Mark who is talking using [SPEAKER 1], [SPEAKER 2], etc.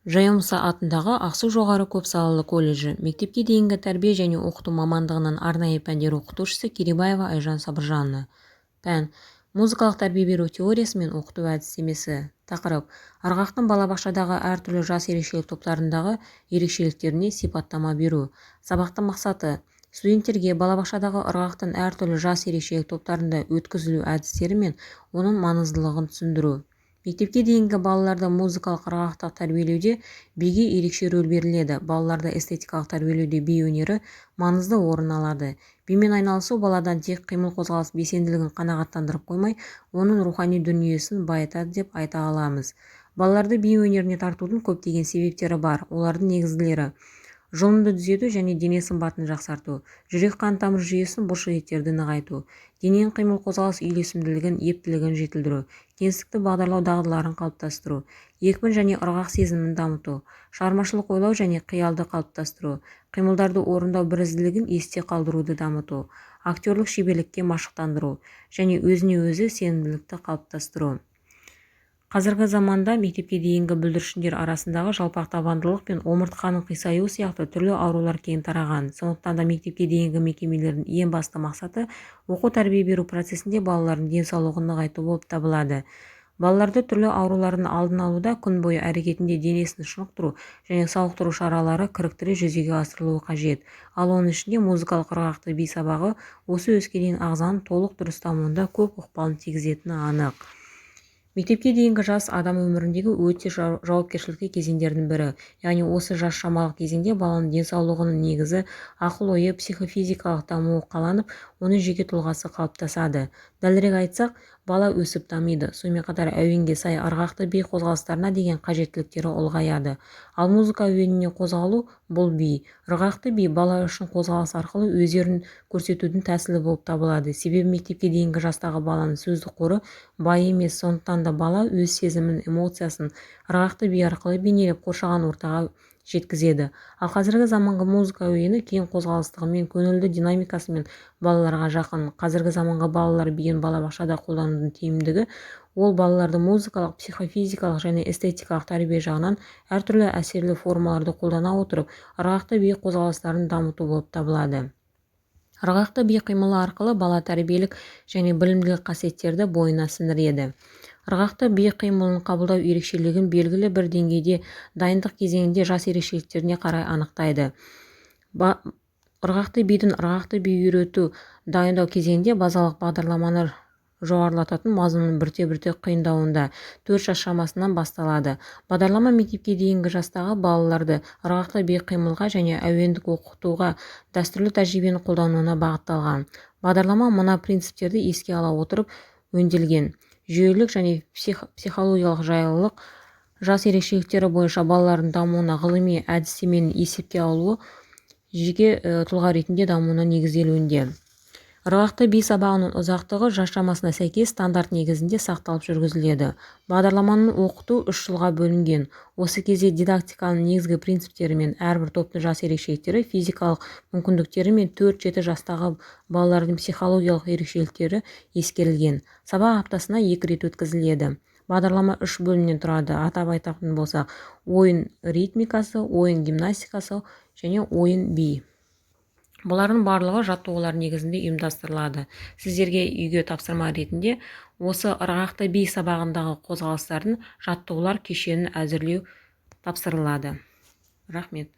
[SPEAKER 1] Жайымса атындағы Ақсу жоғары көпсалалы колледжі мектепке дейінгі тәрбие және оқыту мамандығының арнайы пәндер оқытушысы Керейбаева Айжан Сабыржанова. Пән: музыкалық тәрбие беру теориясы мен оқыту әдістемесі. Тақырып: ырғақтың балабақшадағы әртүрлі жас ерекшелік топтарындағы ерекшеліктеріне сипаттама беру. Сабақтың мақсаты: студенттерге балабақшадағы ырғақтың әртүрлі жас ерекшелік топтарында өткізілу әдістері мен оның маңыздылығын түсіндіру. Мектепке дейінгі балаларды музыкалық ырғақтық тәрбиелеуде биге ерекше рөл беріледі. Балаларды эстетикалық тәрбиелеуде би өнері маңызды орын алады. Бимен айналысу баладан тек қимыл қозғалыс белсенділігін қанағаттандырып қоймай, оның рухани дүниесін байытады деп айта аламыз. Балаларды би өнеріне тартудың көптеген себептері бар. Олардың негізгілері: жұлынды түзету және дене сымбатын жақсарту, жүрек-қан тамыр жүйесін бұлшықеттерді нығайту, дененің қимыл қозғалыс үйлесімділігін, ептілігін жетілдіру, кеңістікті бағдарлау дағдыларын қалыптастыру, екпін және ырғақ сезімін дамыту, шығармашылық ойлау және қиялды қалыптастыру, қимылдарды орындау бірізділігін есте қалдыруды дамыту, актерлік шеберлікке машықтандыру және өзіне өзі сенімділікті қалыптастыру. Қазіргі заманда мектепке дейінгі бүлдіршіндер арасындағы жалпақ табандылық пен омыртқаның қисаюы сияқты түрлі аурулар кең тараған. Сондықтан да мектепке дейінгі мекемелердің ең басты мақсаты оқу тәрбие беру процесінде балалардың денсаулығын нығайту болып табылады. Балаларды түрлі аурулардың алдын алуда күн бойы әрекетінде денесін шынықтыру және сауықтыру шаралары кіріктіре жүзеге асырылуы қажет. Ал оның ішінде музыкалық ырғақты би сабағы осы өске дейін ағзаның толық дұрыс дамуында көп ықпалын тигізетіні анық. Мектепке дейінгі жас адам өміріндегі өте жауапкершілікті кезеңдердің бірі. Яғни осы жас шамалық кезеңде баланың денсаулығының негізі, ақыл-ойы, психофизикалық дамуы қаланып, оның жеке тұлғасы қалыптасады. Дәлірек айтсақ, бала өсіп дамиды. Сонымен қатар әуенге сай ырғақты би қозғалыстарына деген қажеттіліктері ұлғаяды. Ал музыка әуеніне қозғалу бұл би. Ырғақты би бала үшін қозғалыс арқылы өздерін көрсетудің тәсілі болып табылады. Себебі мектепке дейінгі жастағы баланың сөздік қоры бай емес, сондықтан да бала өз сезімін, эмоциясын ырғақты би арқылы бейнелеп қоршаған ортаға жеткізеді. Ал қазіргі заманғы музыка әуені кең қозғалыстығымен, көңілді динамикасымен балаларға жақын. Қазіргі заманғы балалар биін балабақшада қолданудың тиімдігі ол балаларды музыкалық, психофизикалық және эстетикалық тәрбие жағынан әртүрлі әсерлі формаларды қолдана отырып, ырғақты би қозғалыстарын дамыту болып табылады. Ырғақты би қимылы арқылы бала тәрбиелік және білімділік қасиеттерді бойына сіңіреді. Ырғақты би қимылын қабылдау ерекшелігін белгілі бір деңгейде дайындық кезеңінде жас ерекшеліктеріне қарай анықтайды. Ырғақты бидің ырғақты би үйрету дайындау кезеңінде базалық бағдарламаны жоғарылататын мазмұнның бірте-бірте қиындауында 4 жас шамасынан басталады. Бағдарлама мектепке дейінгі жастағы балаларды ырғақты би қимылға және әуендік оқытуға дәстүрлі тәжірибені қолдануына бағытталған. Бағдарлама мына принциптерді еске ала отырып өңделген: жүйелілік және психологиялық жайлылық, жас ерекшеліктері бойынша балалардың дамуына ғылыми әдістеменің есепке алуы, жеке тұлға ретінде дамуына негізделуінде. Ырғақты би сабағының ұзақтығы жас шамасына сәйкес стандарт негізінде сақталып жүргізіледі. Бағдарламаның оқыту 3 жылға бөлінген. Осы кезде дидактиканың негізгі принциптері мен әрбір топтың жас ерекшеліктері, физикалық мүмкіндіктері мен 4-7 жастағы балалардың психологиялық ерекшеліктері ескерілген. Сабақ аптасына 2 рет өткізіледі. Бағдарлама 3 бөлімнен тұрады. Атап айтатын болсақ, ойын ритмикасы, ойын гимнастикасы және ойын би. Бұлардың барлығы жаттығулар негізінде ұйымдастырылады. Сіздерге үйге тапсырма ретінде осы ырғақты би сабағындағы қозғалыстардың жаттығулар кешенін әзірлеу тапсырылады. Рахмет.